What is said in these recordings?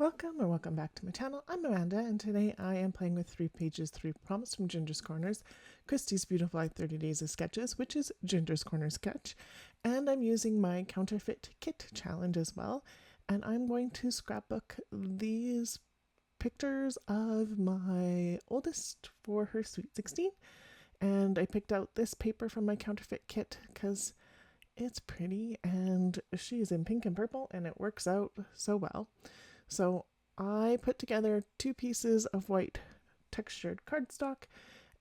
Welcome or welcome back to my channel. I'm Amanda and today I am playing with 3 pages, 3 prompts from Ginger's Corners, Christy's Beautiful Life 30 Days of Sketches, which is Ginger's Corner sketch, and I'm using my counterfeit kit challenge as well, and I'm going to scrapbook these pictures of my oldest for her Sweet 16, and I picked out this paper from my counterfeit kit because it's pretty and she's in pink and purple and it works out so well. So I put together 2 pieces of white textured cardstock,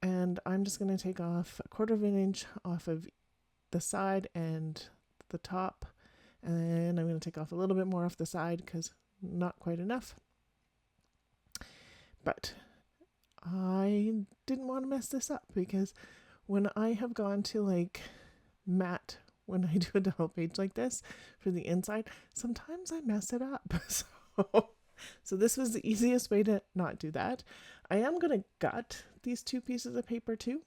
and I'm just going to take off 1/4 inch off of the side and the top, and then I'm going to take off a little bit more off the side because not quite enough. But I didn't want to mess this up because when I have gone to like matte when I do a double page like this for the inside, sometimes I mess it up. So this was the easiest way to not do that. I am going to gut these 2 pieces of paper too,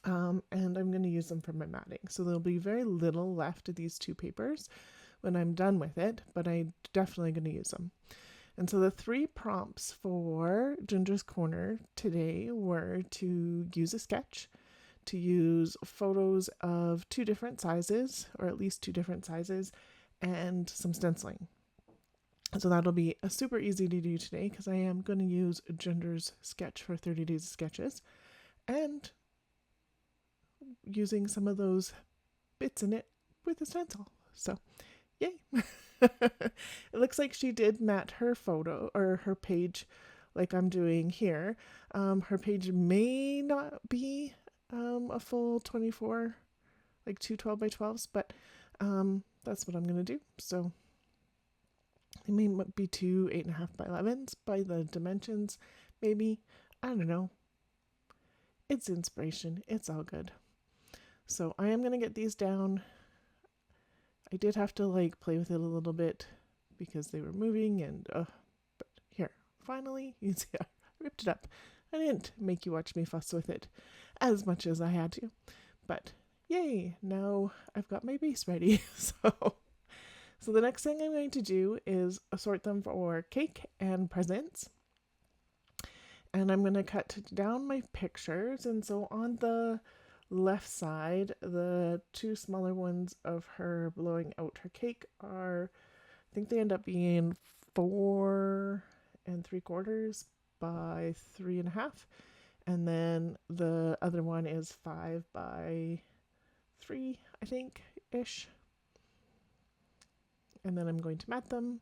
and I'm going to use them for my matting. So there'll be very little left of these 2 papers when I'm done with it, but I'm definitely going to use them. And so the 3 prompts for Ginger's Corner today were to use a sketch, to use photos of 2 different sizes, or at least 2 different sizes, and some stenciling. So that'll be a super easy to do today because I am going to use Ginger's sketch for 30 days of sketches and using some of those bits in it with a stencil. So yay. It looks like she did matte her photo or her page like I'm doing here. Her page may not be a full 24, like 2 12x12s, but that's what I'm going to do. So they may be 2 8.5 by 11s by the dimensions, maybe. I don't know. It's inspiration. It's all good. So I am going to get these down. I did have to like play with it a little bit because they were moving and but here, finally, you can see I ripped it up. I didn't make you watch me fuss with it as much as I had to. But yay, now I've got my base ready. So the next thing I'm going to do is sort them for cake and presents. And I'm going to cut down my pictures. And so on the left side, the 2 smaller ones of her blowing out her cake are, I think they end up being 4 3/4 by 3.5. And then the other one is 5 by 3, I think, ish. And then I'm going to mat them,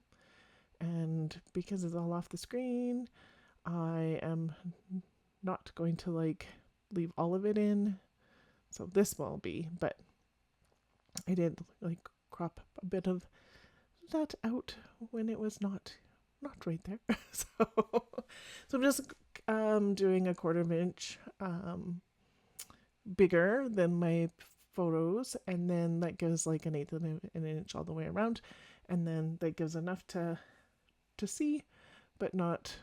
and because it's all off the screen, I am not going to like leave all of it in, so this will be, but I did like crop a bit of that out when it was not right there. so I'm just doing a 1/4 inch bigger than my photos, and then that gives like 1/8 of an inch all the way around, and then that gives enough to see, but not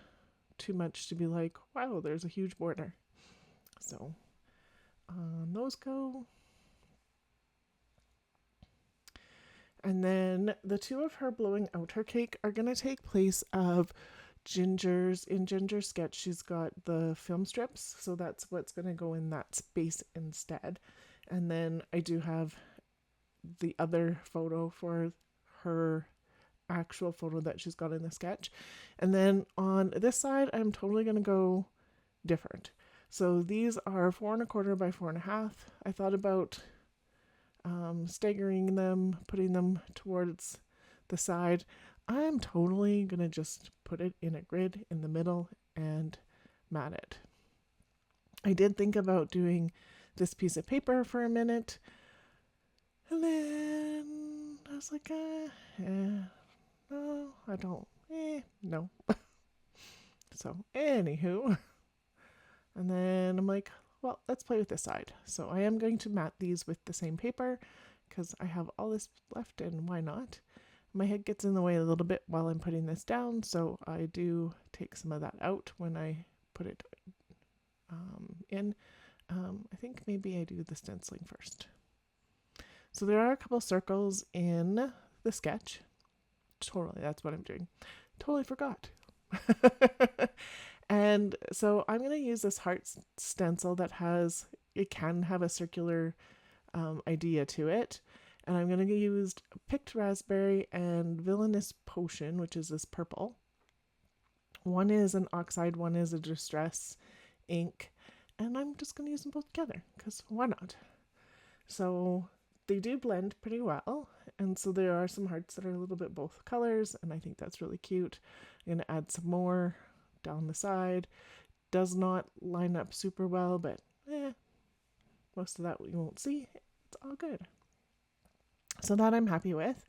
too much to be like, wow, there's a huge border. So those go. And then the 2 of her blowing out her cake are going to take place of Ginger's sketch. She's got the film strips, so that's what's going to go in that space instead. And then I do have the other photo for her actual photo that she's got in the sketch. And then on this side, I'm totally going to go different. So these are 4 1/4 by 4.5. I thought about staggering them, putting them towards the side. I'm totally going to just put it in a grid in the middle and mat it. I did think about doing this piece of paper for a minute, and then I was like, no, I don't, no. So, anywho, and then I'm like, well, let's play with this side. So I am going to mat these with the same paper because I have all this left, and why not? My head gets in the way a little bit while I'm putting this down, so I do take some of that out when I put it in. I think maybe I do the stenciling first. So there are a couple circles in the sketch. Totally, that's what I'm doing. totally forgot. And so I'm going to use this heart stencil that has, it can have a circular idea to it. And I'm going to use picked raspberry and villainous potion, which is this purple. One is an oxide, one is a distress ink. And I'm just going to use them both together because why not? So they do blend pretty well. And so there are some hearts that are a little bit both colors. And I think that's really cute. I'm going to add some more down the side. Does not line up super well, but most of that we won't see. It's all good. So that I'm happy with.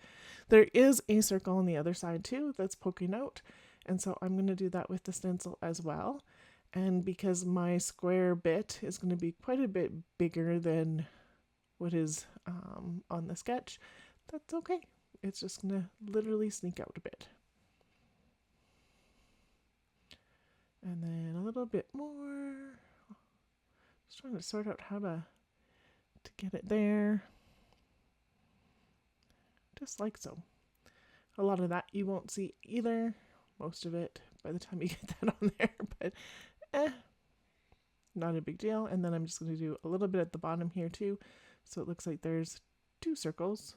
There is a circle on the other side too that's poking out. And so I'm going to do that with the stencil as well. And because my square bit is going to be quite a bit bigger than what is on the sketch, that's okay. It's just going to literally sneak out a bit. And then a little bit more. Just trying to sort out how to get it there. Just like so. A lot of that you won't see either. Most of it by the time you get that on there, but not a big deal. And then I'm just going to do a little bit at the bottom here too. So it looks like there's 2 circles.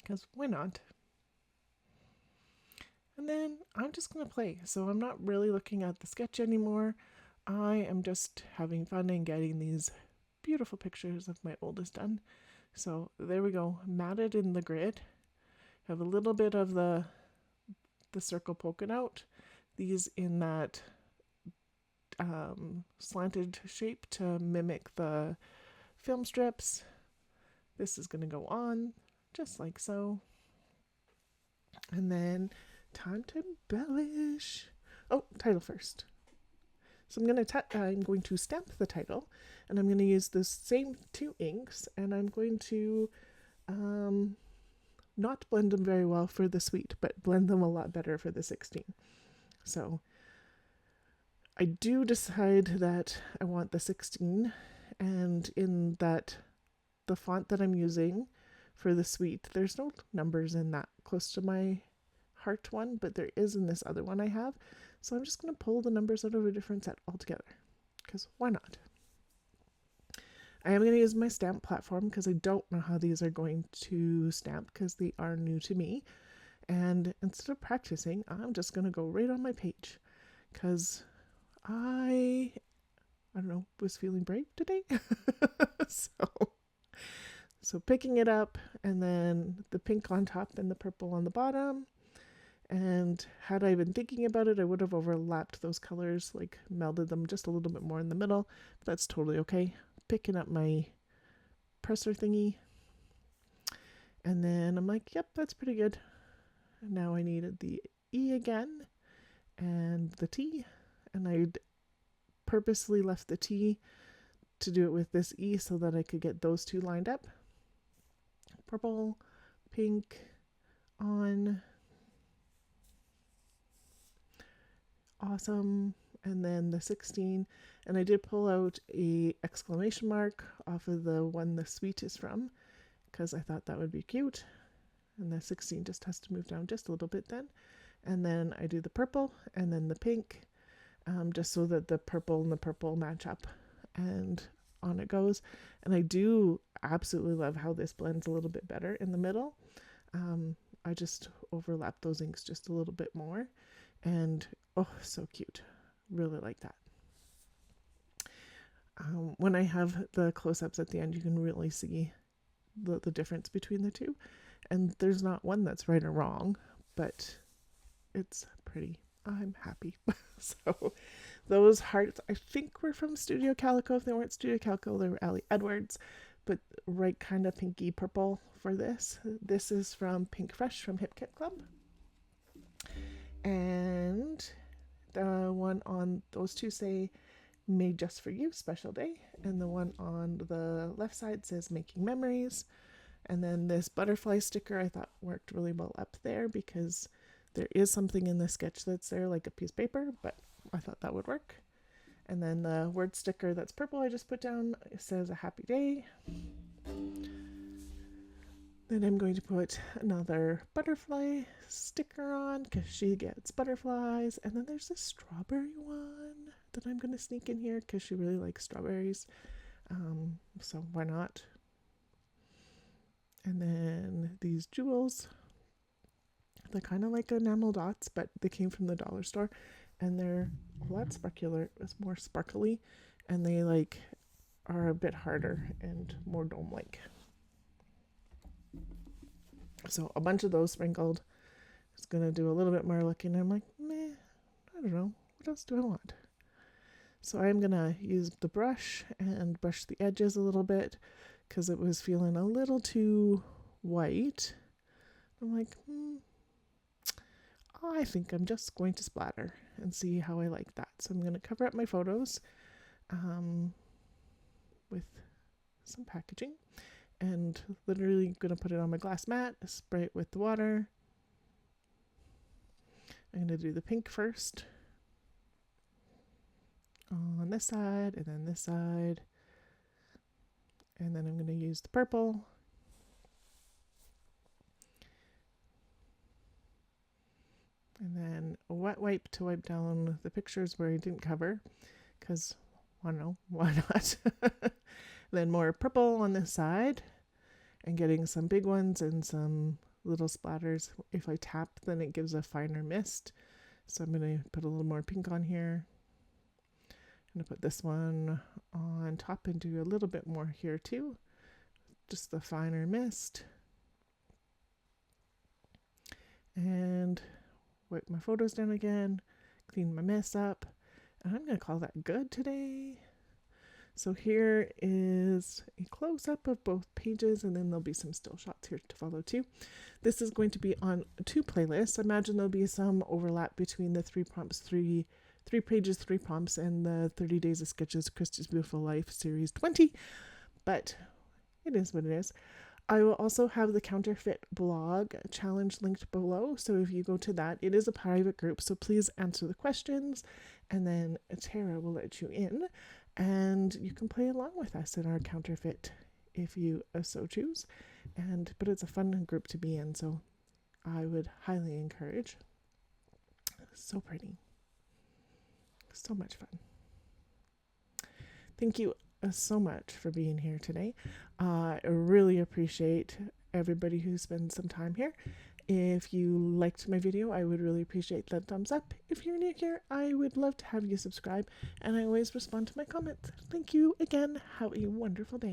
Because why not? And then I'm just going to play. So I'm not really looking at the sketch anymore. I am just having fun and getting these beautiful pictures of my oldest done. So there we go, matted in the grid. Have a little bit of the circle poking out. These in that slanted shape to mimic the film strips. This is going to go on just like so. And then time to embellish. Oh, title first. So I'm going to stamp the title, and I'm going to use the same 2 inks, and I'm going to not blend them very well for the suite, but blend them a lot better for the 16. So I do decide that I want the 16, and in that the font that I'm using for the suite, there's no numbers in that close to my heart one, but there is in this other one I have. So I'm just going to pull the numbers out of a different set altogether, because why not? I am going to use my stamp platform because I don't know how these are going to stamp because they are new to me. And instead of practicing, I'm just going to go right on my page because I don't know, was feeling brave today. So picking it up, and then the pink on top and the purple on the bottom. And had I been thinking about it, I would have overlapped those colors, like melded them just a little bit more in the middle. But that's totally okay. Picking up my presser thingy. And then I'm like, yep, that's pretty good. And now I needed the E again and the T. And I purposely left the T to do it with this E so that I could get those 2 lined up. Purple, pink on. Awesome. And then the 16, and I did pull out a exclamation mark off of the one the suite is from because I thought that would be cute. And the 16 just has to move down just a little bit then. And then I do the purple and then the pink, just so that the purple and the purple match up, and on it goes. And I do absolutely love how this blends a little bit better in the middle. I just overlap those inks just a little bit more, and oh, so cute. Really like that. When I have the close-ups at the end, you can really see the difference between the 2. And there's not one that's right or wrong, but it's pretty. I'm happy. So those hearts, I think, were from Studio Calico. If they weren't Studio Calico, they were Allie Edwards. But right kind of pinky purple for this. This is from Pink Fresh from Hip Kit Club. And the one on those 2 say made just for you, special day. And the one on the left side says making memories. And then this butterfly sticker I thought worked really well up there because there is something in the sketch that's there, like a piece of paper, but I thought that would work. And then the word sticker that's purple I just put down, it says a happy day. Then I'm going to put another butterfly sticker on because she gets butterflies. And then there's this strawberry one that I'm going to sneak in here because she really likes strawberries. So why not? And then these jewels, they're kind of like enamel dots, but they came from the dollar store, and they're a lot sparkler. It's more sparkly, and they like are a bit harder and more dome-like. So a bunch of those sprinkled. It's gonna do a little bit more looking. I'm like, meh, I don't know. What else do I want? So I'm gonna use the brush and brush the edges a little bit because it was feeling a little too white. I'm like, I think I'm just going to splatter and see how I like that. So I'm going to cover up my photos with some packaging and literally going to put it on my glass mat, spray it with the water. I'm going to do the pink first on this side and then this side. And then I'm going to use the purple. And then a wet wipe to wipe down the pictures where I didn't cover, because I don't know, why not? Then more purple on this side, and getting some big ones and some little splatters. If I tap, then it gives a finer mist. So I'm going to put a little more pink on here. I'm going to put this one on top and do a little bit more here too. Just the finer mist. And wipe my photos down again, clean my mess up, and I'm going to call that good today. So here is a close-up of both pages, and then there'll be some still shots here to follow too. This is going to be on 2 playlists. I imagine there'll be some overlap between the 3 prompts, 3 pages, 3 prompts, and the 30 Days of Sketches, Christy's Beautiful Life Series 20, but it is what it is. I will also have the counterfeit blog challenge linked below. So if you go to that, it is a private group. So please answer the questions, and then Tara will let you in, and you can play along with us in our counterfeit if you so choose. But it's a fun group to be in. So I would highly encourage. So pretty. So much fun. Thank you so much for being here today. I really appreciate everybody who spends some time here. If you liked my video, I would really appreciate that thumbs up. If you're new here, I would love to have you subscribe, and I always respond to my comments. Thank you again. Have a wonderful day.